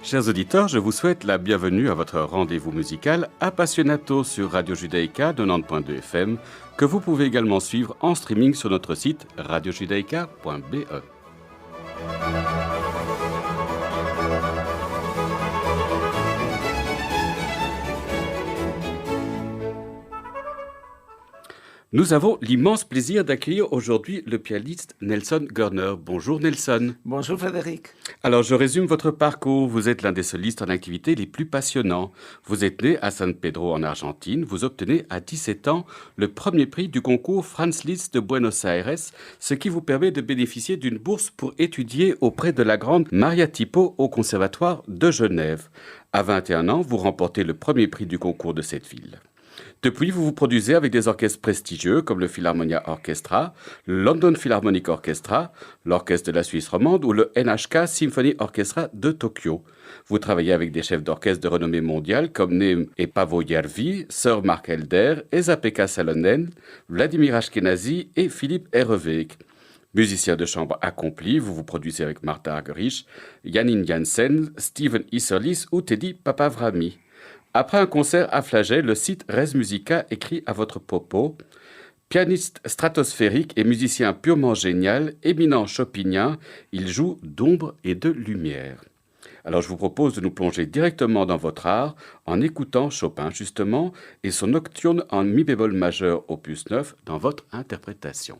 Chers auditeurs, je vous souhaite la bienvenue à votre rendez-vous musical Appassionato sur Radio Judaïka 90.2 FM, que vous pouvez également suivre en streaming sur notre site radiojudaïka.be. Nous avons l'immense plaisir d'accueillir aujourd'hui le pianiste Nelson Görner. Bonjour Nelson. Bonjour Frédéric. Alors je résume votre parcours. Vous êtes l'un des solistes en activité les plus passionnants. Vous êtes né à San Pedro en Argentine. Vous obtenez à 17 ans le premier prix du concours Franz Liszt de Buenos Aires, ce qui vous permet de bénéficier d'une bourse pour étudier auprès de la grande Maria Tipo au Conservatoire de Genève. À 21 ans, vous remportez le premier prix du concours de cette ville. Depuis, vous vous produisez avec des orchestres prestigieux comme le Philharmonia Orchestra, le London Philharmonic Orchestra, l'Orchestre de la Suisse romande ou le NHK Symphony Orchestra de Tokyo. Vous travaillez avec des chefs d'orchestre de renommée mondiale comme Neem et Paavo Järvi, Sir Mark Elder, Esa-Pekka Salonen, Vladimir Ashkenazy et Philippe Herreweghe. Musicien de chambre accompli, vous vous produisez avec Martha Argerich, Janine Jansen, Steven Isserlis ou Teddy Papavrami. Après un concert à Flagey, le site Res Musica écrit à votre propos « Pianiste stratosphérique et musicien purement génial, éminent chopinien, il joue d'ombre et de lumière. » Alors je vous propose de nous plonger directement dans votre art en écoutant Chopin justement et son nocturne en mi bémol majeur opus 9 dans votre interprétation.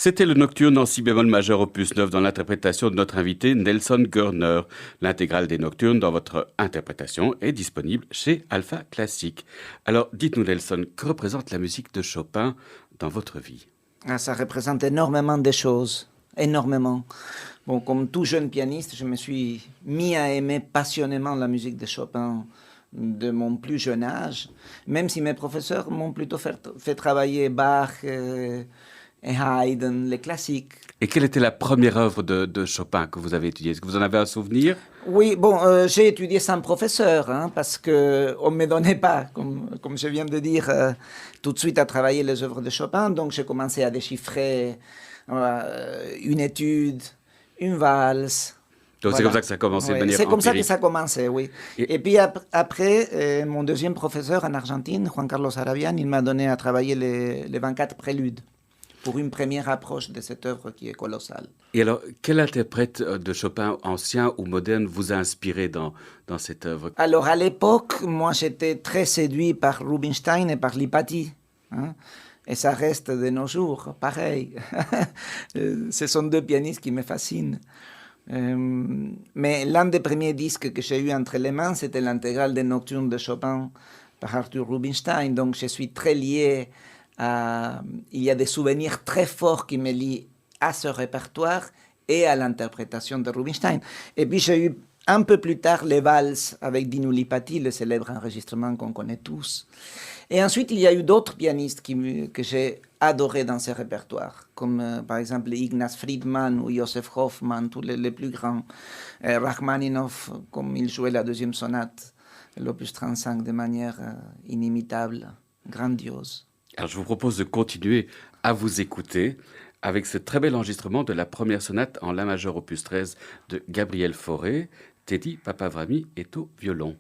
C'était le nocturne en si bémol majeur opus 9 dans l'interprétation de notre invité Nelson Görner. L'intégrale des nocturnes dans votre interprétation est disponible chez Alpha Classique. Alors dites-nous Nelson, que représente la musique de Chopin dans votre vie? Ça représente énormément de choses, énormément. Bon, comme tout jeune pianiste, je me suis mis à aimer passionnément la musique de Chopin de mon plus jeune âge, même si mes professeurs m'ont plutôt fait travailler Bach et Haydn, les classiques. Et quelle était la première œuvre de Chopin que vous avez étudiée? Est-ce que vous en avez un souvenir? Oui, bon, j'ai étudié sans professeur, hein, parce qu'on ne me donnait pas, comme je viens de dire, tout de suite à travailler les œuvres de Chopin. Donc j'ai commencé à déchiffrer une étude, une valse. Donc Voilà. c'est comme ça que ça a commencé de Oui, manière c'est comme ça que empirique. ça a commencé, oui. Et puis après, mon deuxième professeur en Argentine, Juan Carlos Arabian, il m'a donné à travailler les 24 préludes pour une première approche de cette œuvre qui est colossale. Et alors, quel interprète de Chopin, ancien ou moderne, vous a inspiré dans cette œuvre? Alors à l'époque, moi j'étais très séduit par Rubinstein et par Lipati, hein. Et ça reste de nos jours, pareil. Ce sont deux pianistes qui me fascinent. Mais l'un des premiers disques que j'ai eu entre les mains, c'était l'intégrale des Nocturnes de Chopin par Arthur Rubinstein. Donc je suis très lié à... Il y a des souvenirs très forts qui me lient à ce répertoire et à l'interprétation de Rubinstein. Et puis j'ai eu un peu plus tard les valses avec Dinu Lipati, le célèbre enregistrement qu'on connaît tous. Et ensuite, il y a eu d'autres pianistes que j'ai adorés dans ce répertoire, comme par exemple Ignaz Friedman ou Joseph Hoffmann, tous les plus grands. Rachmaninoff, comme il jouait la deuxième sonate, l'opus 35, de manière inimitable, grandiose. Alors je vous propose de continuer à vous écouter avec ce très bel enregistrement de la première sonate en La majeur opus 13 de Gabriel Fauré. Teddy Papavrami est au violon.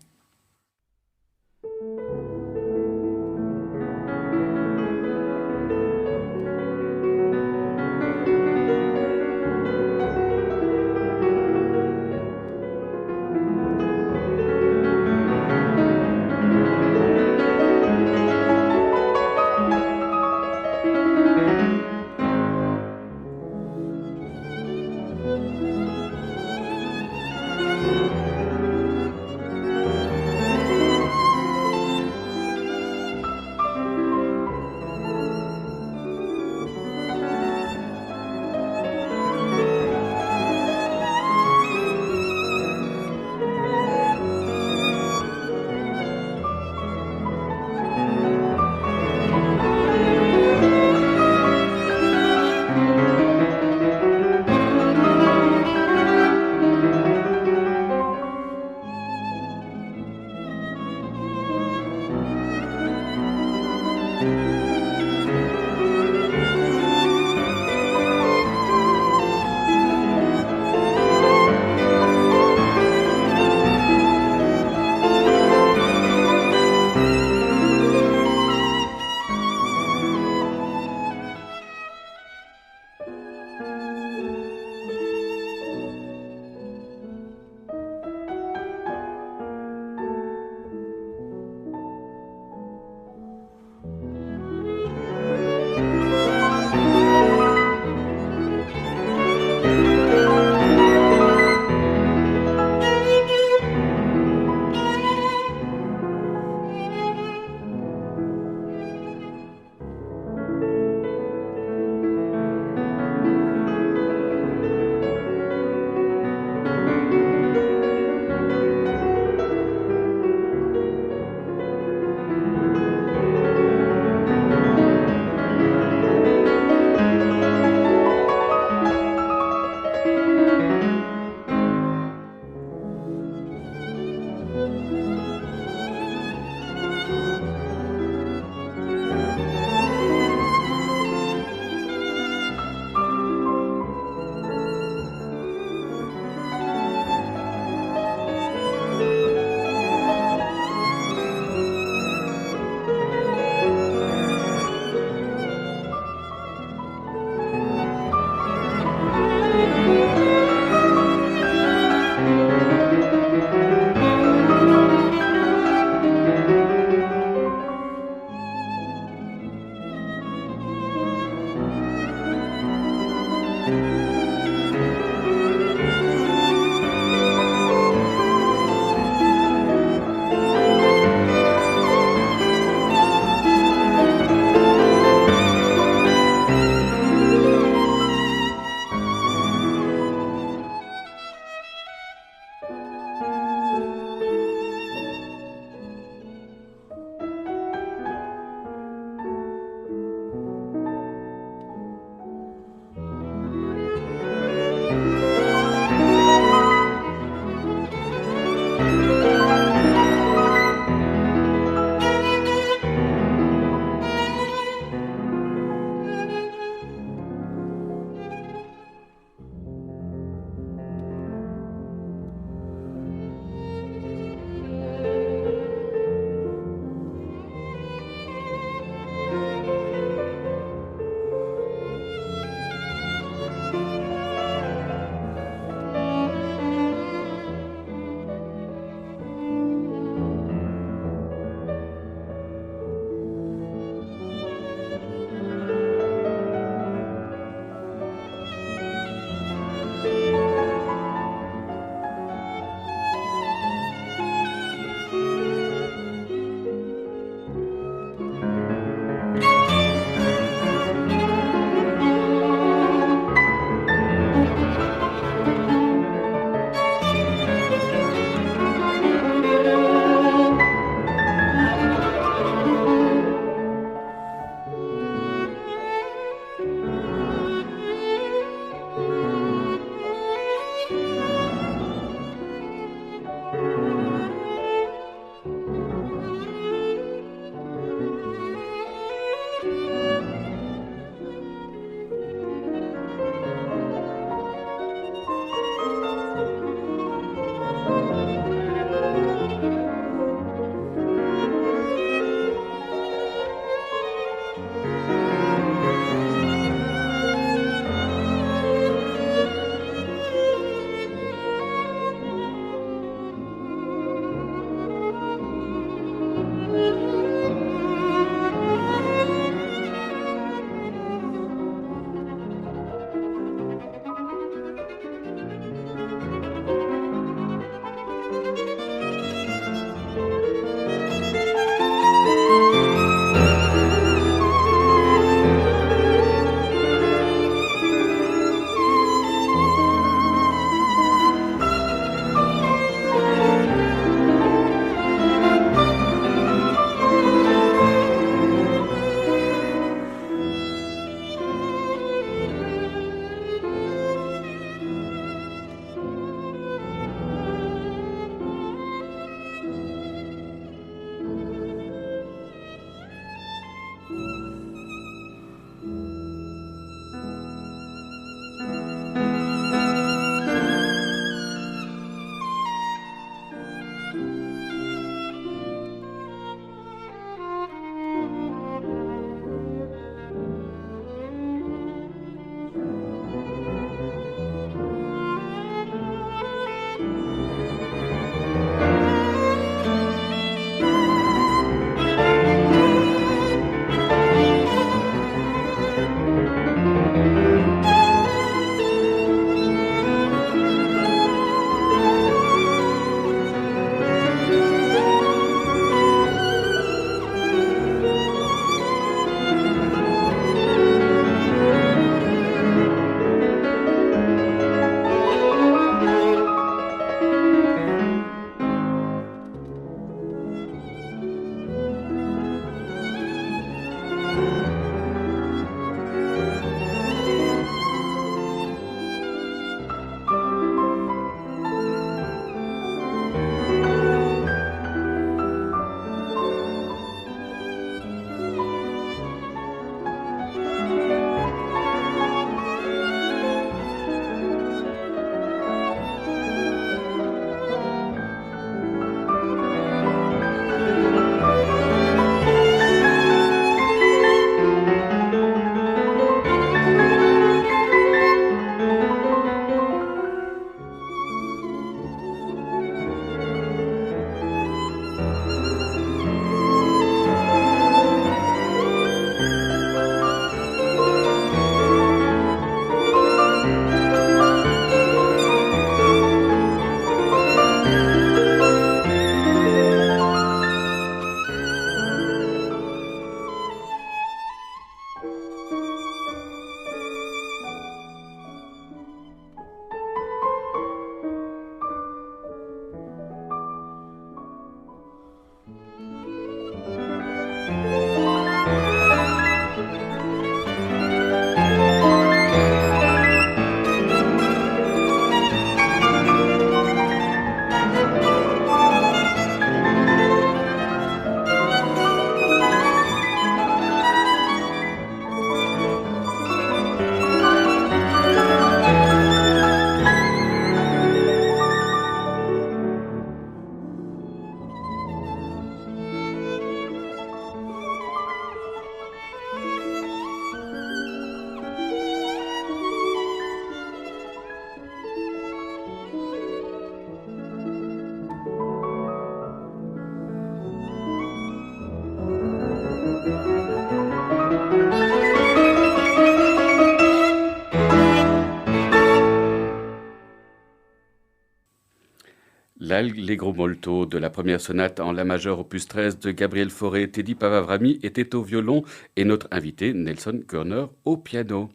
l'Allegro molto de la première sonate en la majeure opus 13 de Gabriel Fauré. Teddy Pavavrami était au violon et notre invité Nelson Körner au piano.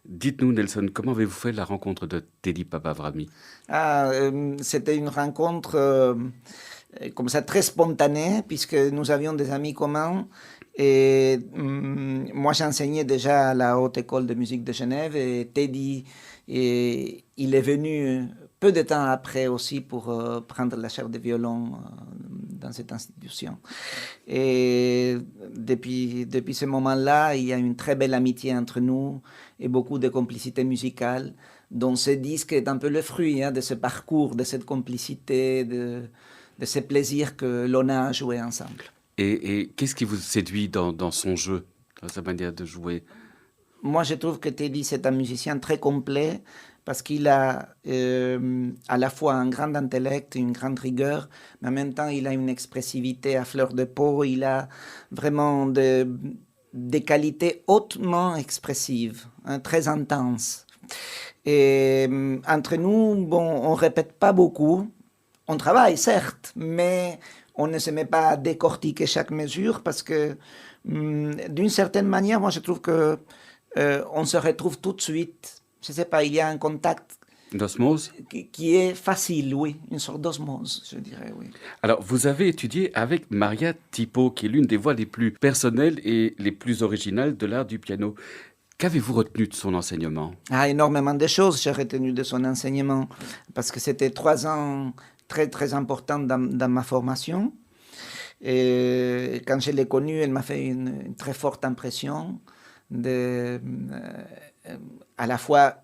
Dites-nous Nelson, comment avez-vous fait la rencontre de Teddy Pavavrami? C'était une rencontre comme ça très spontanée puisque nous avions des amis communs et moi j'enseignais déjà à la Haute École de musique de Genève et Teddy il est venu peu de temps après aussi pour prendre la chaire de violon dans cette institution. Et depuis ce moment-là, il y a une très belle amitié entre nous et beaucoup de complicité musicale, dont ce disque est un peu le fruit de ce parcours, de cette complicité, de ce plaisir que l'on a à jouer ensemble. Et qu'est-ce qui vous séduit dans son jeu, dans sa manière de jouer? Moi, je trouve que Teddy, c'est un musicien très complet parce qu'il a à la fois un grand intellect, une grande rigueur, mais en même temps, il a une expressivité à fleur de peau. Il a vraiment des qualités hautement expressives, très intenses. Et entre nous, bon, on répète pas beaucoup. On travaille, certes, mais on ne se met pas à décortiquer chaque mesure parce que, d'une certaine manière, moi, je trouve que on se retrouve tout de suite. Je ne sais pas, il y a un contact D'osmose? qui est facile, oui, une sorte d'osmose, je dirais, oui. Alors, vous avez étudié avec Maria Tipo, qui est l'une des voix les plus personnelles et les plus originales de l'art du piano. Qu'avez-vous retenu de son enseignement? Ah, énormément de choses j'ai retenu de son enseignement, parce que c'était 3 ans très, très importants dans ma formation. Et quand je l'ai connue, elle m'a fait une très forte impression, à la fois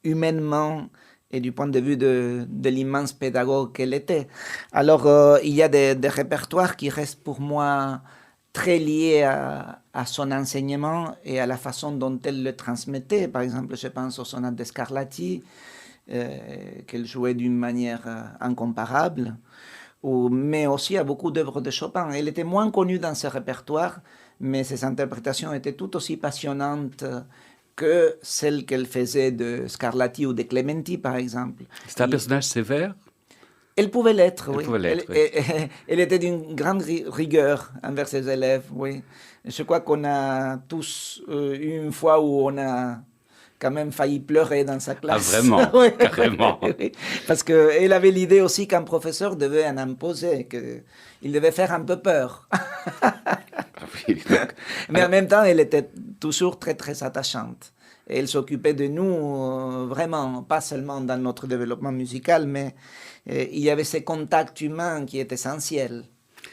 humainement et du point de vue de l'immense pédagogue qu'elle était. Alors, il y a des répertoires qui restent pour moi très liés à son enseignement et à la façon dont elle le transmettait. Par exemple, je pense aux sonates de Scarlatti, qu'elle jouait d'une manière incomparable, mais aussi à beaucoup d'œuvres de Chopin. Elle était moins connue dans ce répertoire, mais ses interprétations étaient tout aussi passionnantes que celles qu'elle faisait de Scarlatti ou de Clementi, par exemple. C'est un personnage sévère? Elle pouvait l'être, oui. Pouvait l'être, oui. Elle était d'une grande rigueur envers ses élèves, oui. Je crois qu'on a tous eu une fois où on a quand même failli pleurer dans sa classe. Ah, vraiment? Oui, Carrément. oui. Parce qu'elle avait l'idée aussi qu'un professeur devait en imposer, qu'il devait faire un peu peur. Ah oui, donc, Mais en même temps, elle était toujours très, très attachante. Et elle s'occupait de nous vraiment, pas seulement dans notre développement musical, mais il y avait ces contacts humains qui est essentiel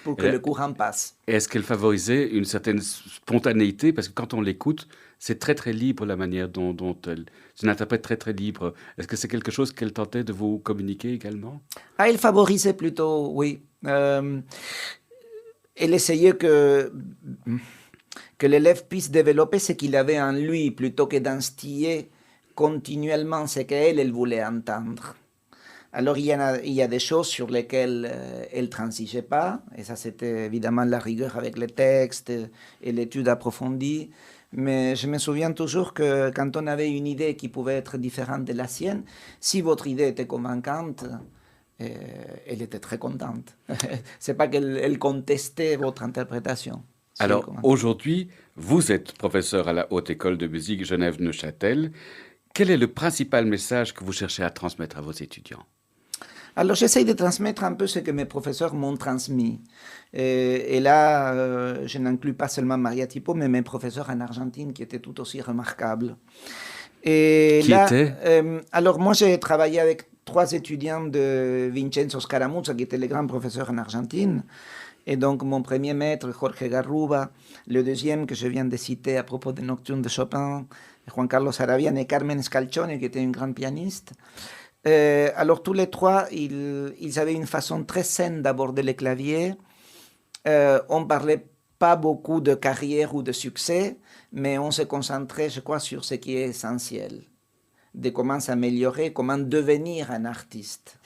pour que le courant passe. est-ce qu'elle favorisait une certaine spontanéité? Parce que quand on l'écoute, c'est très très libre la manière dont elle... C'est une interprète très très libre. Est-ce que c'est quelque chose qu'elle tentait de vous communiquer également? Ah, elle favorisait plutôt, oui. Elle essayait que l'élève puisse développer ce qu'il avait en lui plutôt que d'instiller continuellement ce qu'elle voulait entendre. Alors il y a des choses sur lesquelles elle ne transigeait pas, et ça c'était évidemment la rigueur avec les textes et l'étude approfondie. Mais je me souviens toujours que quand on avait une idée qui pouvait être différente de la sienne, si votre idée était convaincante, elle était très contente. C'est pas qu'elle contestait votre interprétation. Si Alors aujourd'hui, vous êtes professeur à la Haute École de musique Genève-Neuchâtel. Quel est le principal message que vous cherchez à transmettre à vos étudiants? Alors j'essaye de transmettre un peu ce que mes professeurs m'ont transmis. Et là, je n'inclus pas seulement Maria Tipo, mais mes professeurs en Argentine qui étaient tout aussi remarquables. Et Qui là, était? alors moi j'ai travaillé avec 3 étudiants de Vincenzo Scaramuzza, qui était le grand professeur en Argentine. Et donc mon premier maître, Jorge Garruba, le deuxième que je viens de citer à propos des Nocturnes de Chopin, Juan Carlos Arabian et Carmen Scalcione, qui était une grande pianiste. Alors tous les 3, ils avaient une façon très saine d'aborder les claviers. On ne parlait pas beaucoup de carrière ou de succès, mais on se concentrait, je crois, sur ce qui est essentiel, de comment s'améliorer, comment devenir un artiste,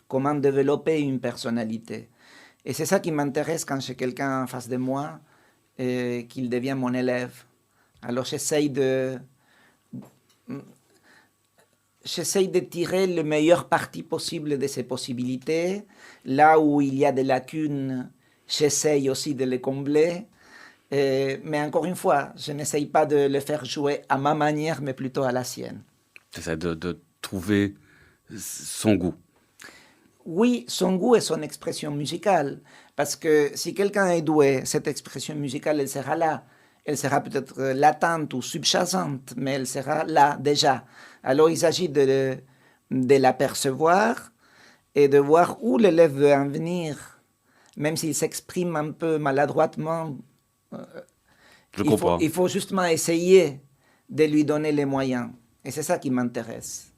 comment développer une personnalité. Et c'est ça qui m'intéresse quand j'ai quelqu'un en face de moi, qu'il devient mon élève. Alors j'essaye j'essaye de tirer le meilleur parti possible de ces possibilités. Là où il y a des lacunes, j'essaye aussi de les combler. Mais encore une fois, je n'essaye pas de le faire jouer à ma manière, mais plutôt à la sienne. C'est ça, de trouver son goût. Oui, son goût et son expression musicale. Parce que si quelqu'un est doué, cette expression musicale, elle sera là. Elle sera peut-être latente ou subjacente, mais elle sera là déjà. Alors il s'agit de l'apercevoir et de voir où l'élève veut en venir. Même s'il s'exprime un peu maladroitement, Je comprends. il faut justement essayer de lui donner les moyens. Et c'est ça qui m'intéresse.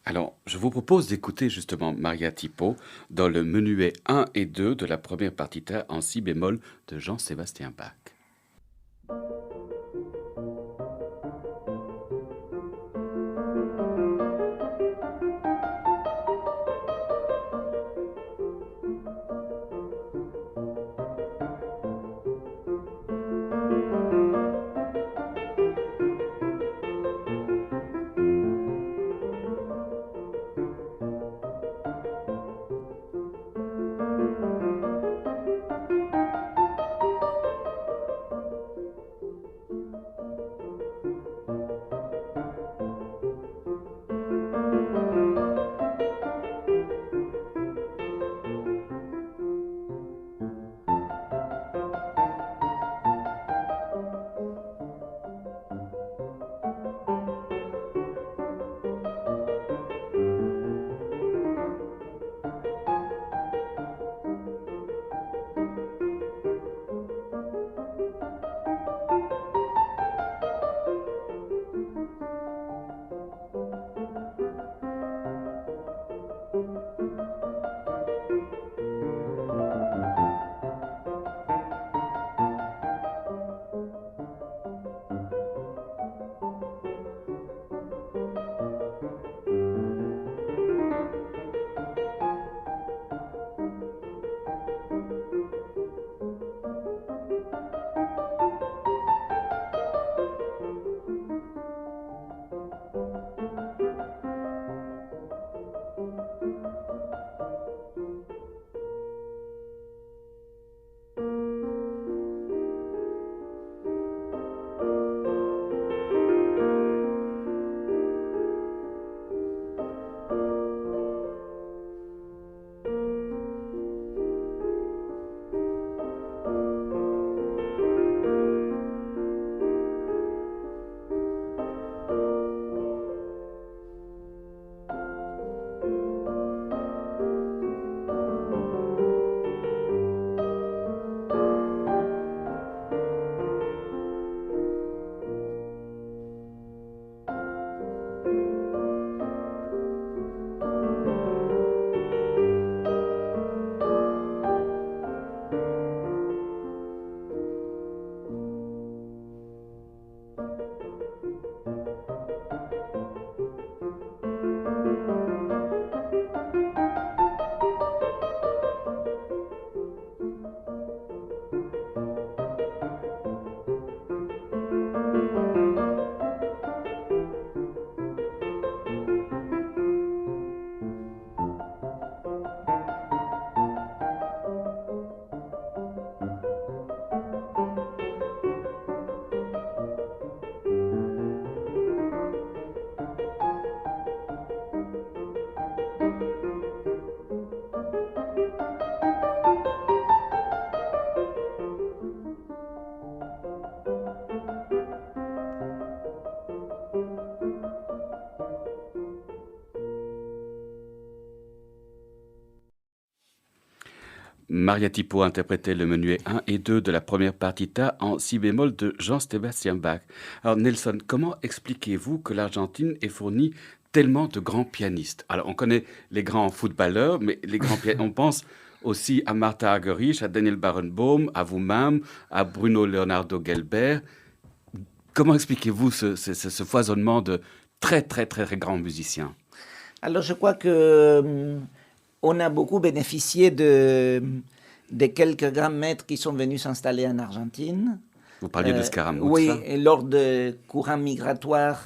Alors, je vous propose d'écouter justement Maria Tipo dans le menuet 1 et 2 de la première partita en si bémol de Jean-Sébastien Bach. Maria Tipo interprétait le menuet 1 et 2 de la première partita en si bémol de Jean-Sébastien Bach. Alors Nelson, comment expliquez-vous que l'Argentine ait fourni tellement de grands pianistes? Alors on connaît les grands footballeurs, mais les grands pianistes, on pense aussi à Martha Argerich, à Daniel Barenboim, à vous-même, à Bruno Leonardo Gelber. Comment expliquez-vous ce foisonnement de très très très très grands musiciens? Alors je crois que on a beaucoup bénéficié de quelques grands maîtres qui sont venus s'installer en Argentine. Vous parliez de Scaramouche, Oui, là. et lors de courants migratoires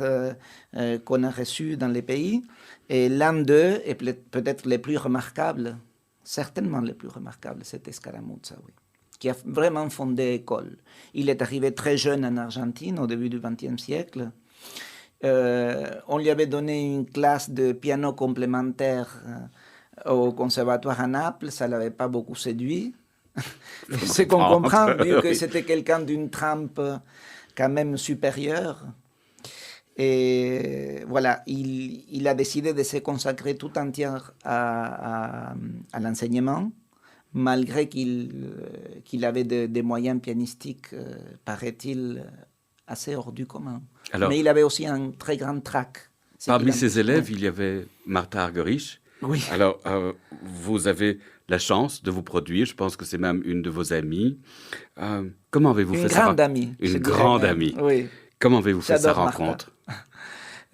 qu'on a reçus dans les pays. Et l'un d'eux est peut-être le plus remarquable, certainement le plus remarquable, c'était Scaramuzza, oui, qui a vraiment fondé l'école. Il est arrivé très jeune en Argentine, au début du XXe siècle. On lui avait donné une classe de piano complémentaire au conservatoire à Naples, ça ne l'avait pas beaucoup séduit. C'est qu'on comprend, vu que Oui. c'était quelqu'un d'une trempe quand même supérieure. Et voilà, il a décidé de se consacrer tout entier à l'enseignement, malgré qu'il avait des moyens pianistiques, paraît-il, assez hors du commun. Alors, Mais il avait aussi un très grand trac. parmi ses élèves, il y avait Martha Argerich. Oui, Alors, vous avez la chance de vous produire. Je pense que c'est même une de vos amies. Comment avez-vous une fait ça? grande amie. Une je dirais grande même. amie. Oui, Comment avez-vous fait sa j'adore Martha. rencontre?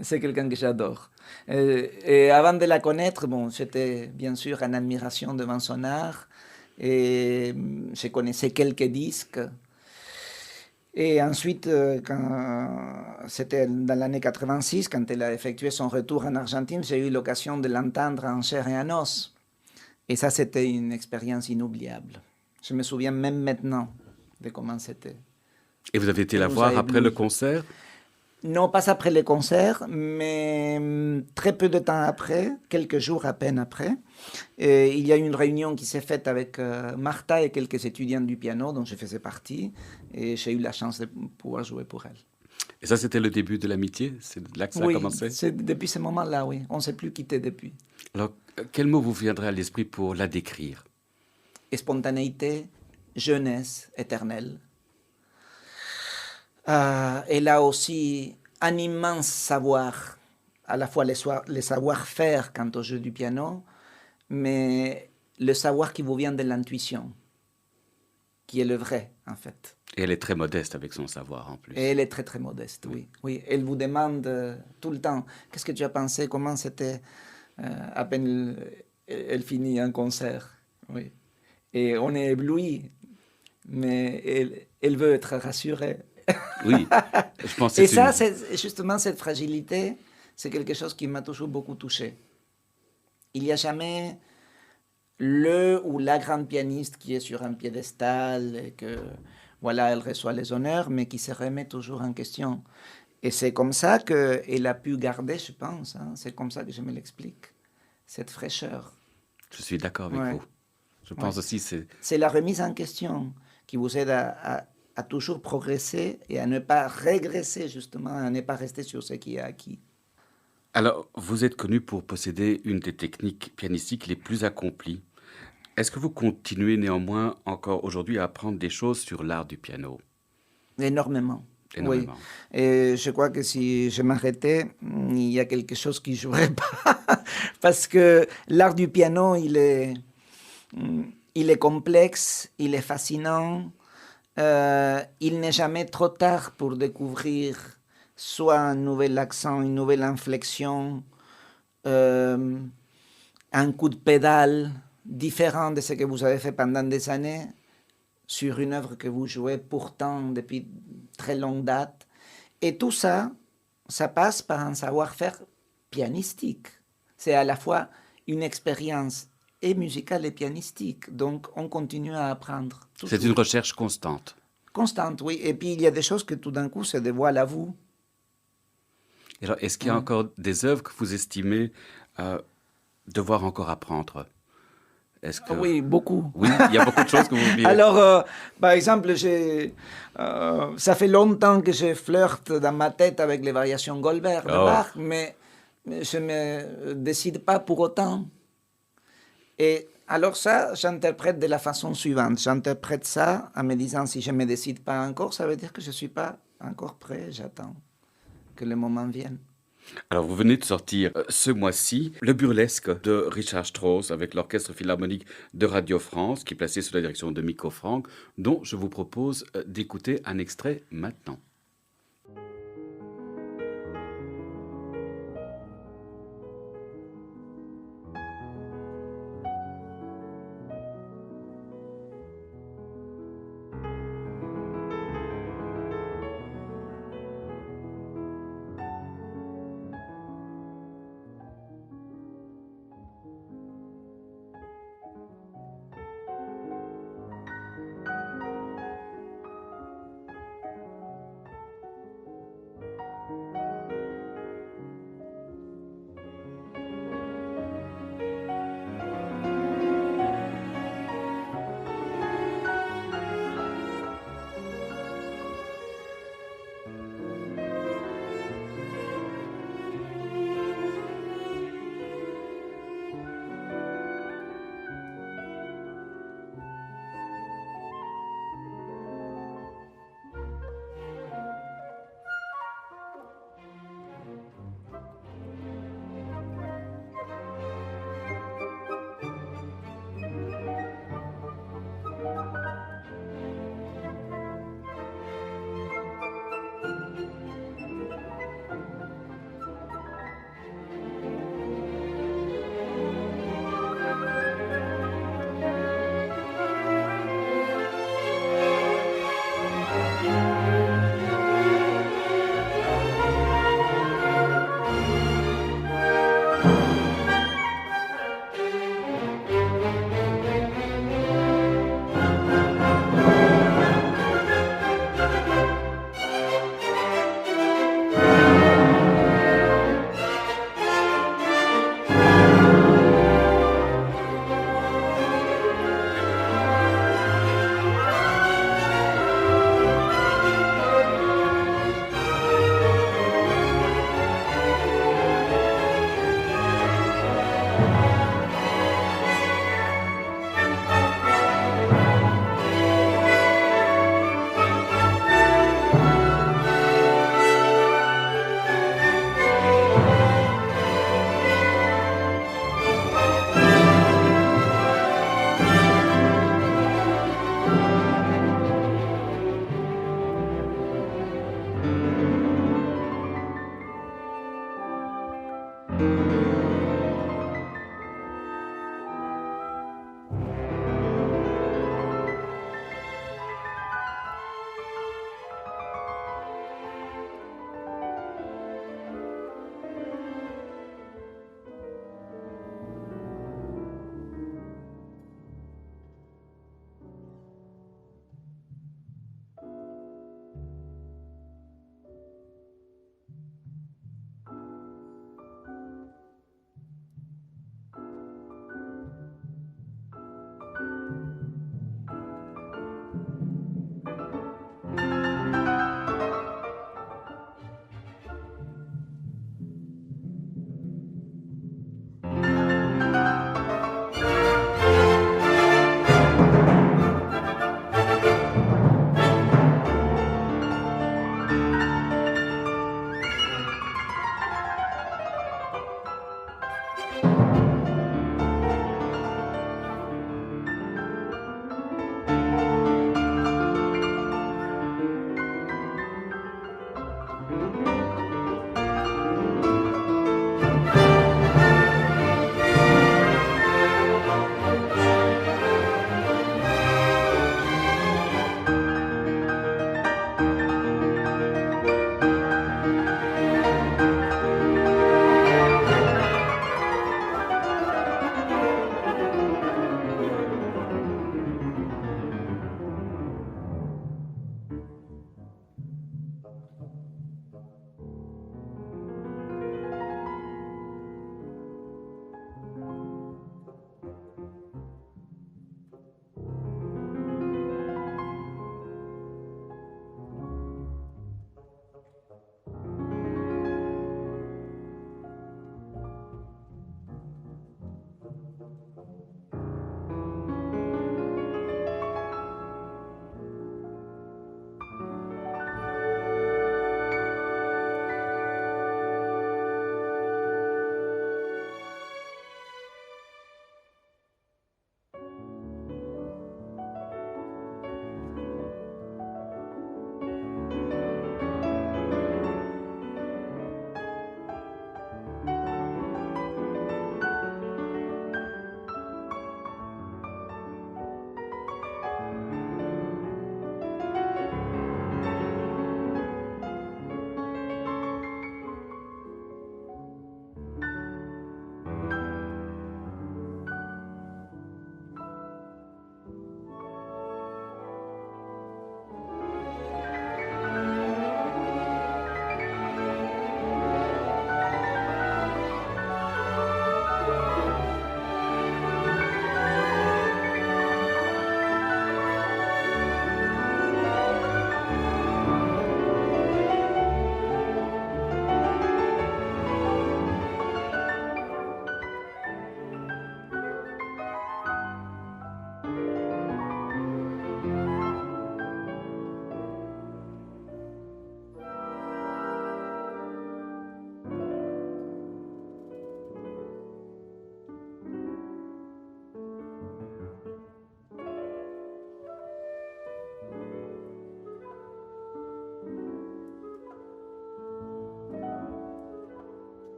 C'est quelqu'un que j'adore. Et avant de la connaître, bon, j'étais bien sûr en admiration devant son art. Et je connaissais quelques disques. Et ensuite, c'était dans l'année 86, quand elle a effectué son retour en Argentine, j'ai eu l'occasion de l'entendre en chair et en os. Et ça, c'était une expérience inoubliable. Je me souviens même maintenant de comment c'était. Et vous avez été Elle la nous voir a après le éblouis. concert? Non, pas après le concert, mais très peu de temps après, quelques jours à peine après, il y a eu une réunion qui s'est faite avec Martha et quelques étudiants du piano dont je faisais partie, et j'ai eu la chance de pouvoir jouer pour elle. Et ça, c'était le début de l'amitié? C'est là que ça a Oui, commencé? c'est depuis ce moment-là, oui. On ne s'est plus quitté depuis. Alors, quel mot vous viendrait à l'esprit pour la décrire? Spontanéité, jeunesse éternelle. Elle a aussi un immense savoir, à la fois le savoir-faire quant au jeu du piano, mais le savoir qui vous vient de l'intuition, qui est le vrai, en fait. Et elle est très modeste avec son savoir en plus. Et elle est très, très modeste, oui. Oui, elle vous demande tout le temps, qu'est-ce que tu as pensé, comment c'était, à peine elle finit un concert. Oui. Et on est ébloui, mais elle veut être rassurée. Oui, je pense que Et c'est ça, une... c'est justement cette fragilité, c'est quelque chose qui m'a toujours beaucoup touché. Il n'y a jamais le ou la grande pianiste qui est sur un piédestal et que voilà, elle reçoit les honneurs, mais qui se remet toujours en question. Et c'est comme ça qu'elle a pu garder, je pense, hein, c'est comme ça que je me l'explique, cette fraîcheur. Je suis d'accord avec Ouais. vous. Je Ouais. pense aussi c'est... C'est la remise en question qui vous aide à toujours progresser et à ne pas régresser, justement, à ne pas rester sur ce qui est acquis. Alors, vous êtes connu pour posséder une des techniques pianistiques les plus accomplies. Est-ce que vous continuez néanmoins encore aujourd'hui à apprendre des choses sur l'art du piano? Énormément. Oui. Énormément. Et je crois que si je m'arrêtais, il y a quelque chose qui ne jouerait pas. Parce que l'art du piano, il est complexe, il est fascinant. Il n'est jamais trop tard pour découvrir soit un nouvel accent, une nouvelle inflexion, un coup de pédale différent de ce que vous avez fait pendant des années sur une œuvre que vous jouez pourtant depuis très longue date. Et tout ça, ça passe par un savoir-faire pianistique. C'est à la fois une expérience et musicale et pianistique. Donc, on continue à apprendre. C'est Toujours. une recherche constante. Constante, oui. Et puis, il y a des choses que tout d'un coup se dévoilent à vous. Et alors, est-ce qu'il y a encore des œuvres que vous estimez devoir encore apprendre? Est-ce que... Oui, beaucoup. Oui, il y a beaucoup de choses que vous oubliez. Alors, par exemple, ça fait longtemps que je flirte dans ma tête avec les variations Goldberg de Oh. Bach, mais je ne me décide pas pour autant. Et alors ça, j'interprète de la façon suivante. J'interprète ça en me disant, si je ne me décide pas encore, ça veut dire que je ne suis pas encore prêt, j'attends que le moment vienne. Alors, vous venez de sortir ce mois-ci le burlesque de Richard Strauss avec l'Orchestre Philharmonique de Radio France, qui est placé sous la direction de Miko Franck, dont je vous propose d'écouter un extrait maintenant.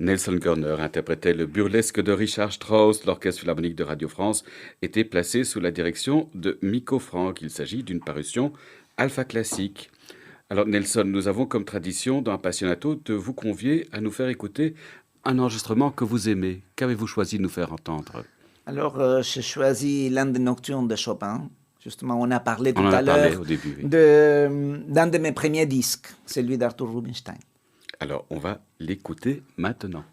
Nelson Görner interprétait le burlesque de Richard Strauss. L'Orchestre Philharmonique de Radio France était placé sous la direction de Miko Franck. Il s'agit d'une parution Alpha Classique. Alors Nelson, nous avons comme tradition dans Appassionato de vous convier à nous faire écouter un enregistrement que vous aimez. Qu'avez-vous choisi de nous faire entendre? Alors, j'ai choisi l'un des nocturnes de Chopin. Justement, on a parlé tout On en à a parlé l'heure au début. Oui. d'un de mes premiers disques, celui d'Arthur Rubinstein. Alors on va l'écouter maintenant.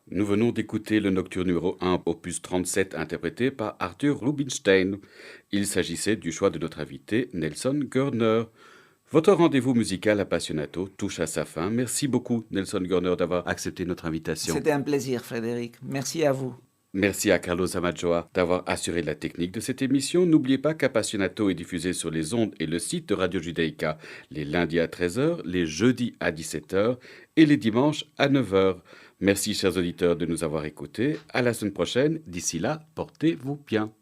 Nous venons d'écouter le nocturne numéro 1, opus 37, interprété par Arthur Rubinstein. Il s'agissait du choix de notre invité, Nelson Görner. Votre rendez-vous musical Appassionato touche à sa fin. Merci beaucoup, Nelson Görner, d'avoir accepté notre invitation. C'était un plaisir, Frédéric. Merci à vous. Merci à Carlos Amajoa d'avoir assuré la technique de cette émission. N'oubliez pas qu'Appassionato est diffusé sur les ondes et le site de Radio Judaïka les lundis à 13h, les jeudis à 17h et les dimanches à 9h. Merci, chers auditeurs, de nous avoir écoutés. À la semaine prochaine. D'ici là, portez-vous bien.